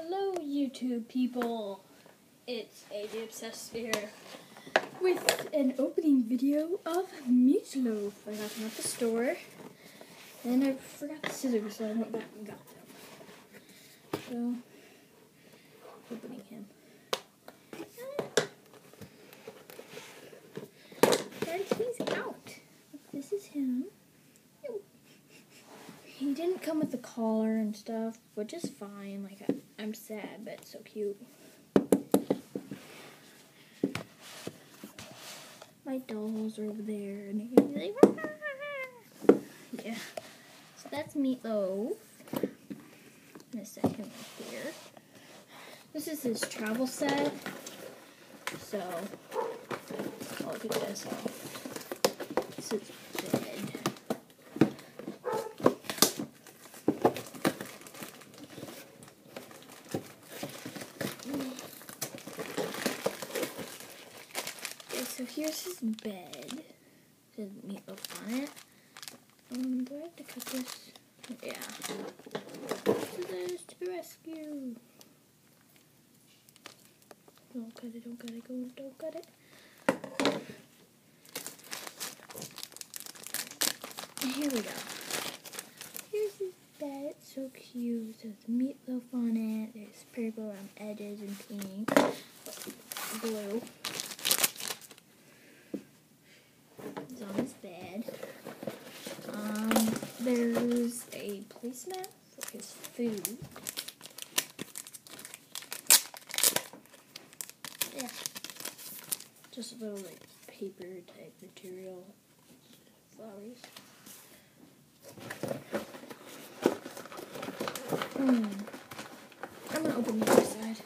Hello YouTube people, it's AJ Obsessed here with an opening video of Meatloaf. I got them at the store, and I forgot the scissors, so I went back and got them. So, opening him. And he's out. This is him. He didn't come with the collar and stuff, which is fine. Like, I'm sad, but it's so cute. My dolls are over there, and they're like, yeah. So that's Meatloaf. I'm gonna set him right here. This is his travel set. So, I'll get this off. This is bed. So here's his bed. It says Meatloaf on it. Do I have to cut this? Yeah. Scissors to the rescue. Don't cut it, don't cut it, don't cut it. And here we go. Here's his bed. It's so cute. There's Meatloaf on it. There's purple on edges and pink. Blue. On his bed. There's a placemat for his food. Yeah. Just a little like paper type material. Flowers. I'm gonna open the other side.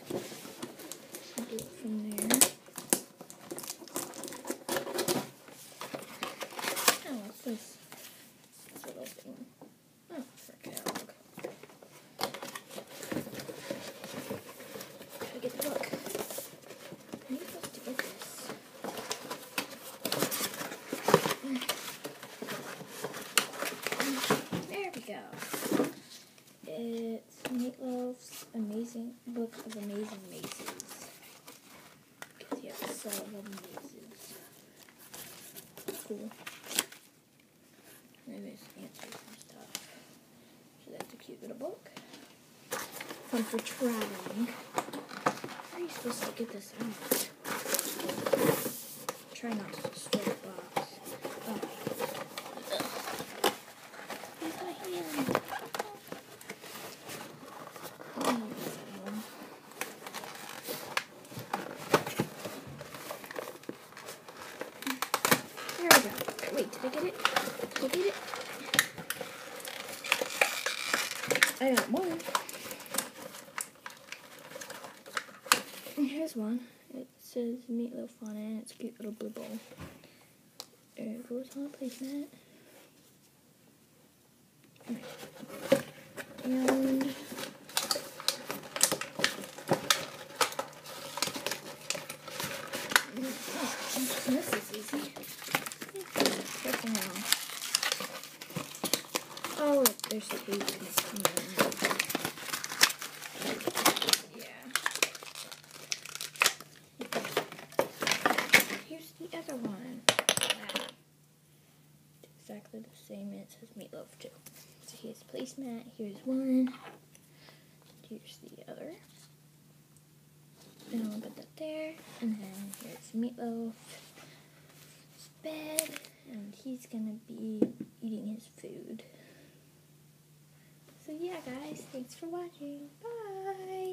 I'll do it from there. This little thing. Oh, frick it out. Gotta get the book. I need book to get this. There we go. It's Meatloaf's Amazing Book of Amazing Mazes. Because he has a set of mazes. Cool. Maybe it's answers and stuff. So that's a cute little book. Fun for traveling. How are you supposed to get this out? Try not to destroy the box. Oh. Where's my hand? There we go. Wait, did I get it? Did I get it? I got one. And here's one. It says Meatloaf on it. It's a cute little blue bowl. There it goes on a placemat. And this is easy. Oh, look, there's tape. Yeah. Here's the other one. It's exactly the same. It says Meatloaf too. So here's placemat. Here's one. Here's the other. And I'll put that there. And then here's Meatloaf's bed. And he's gonna be eating his food. So yeah, guys, thanks for watching. Bye!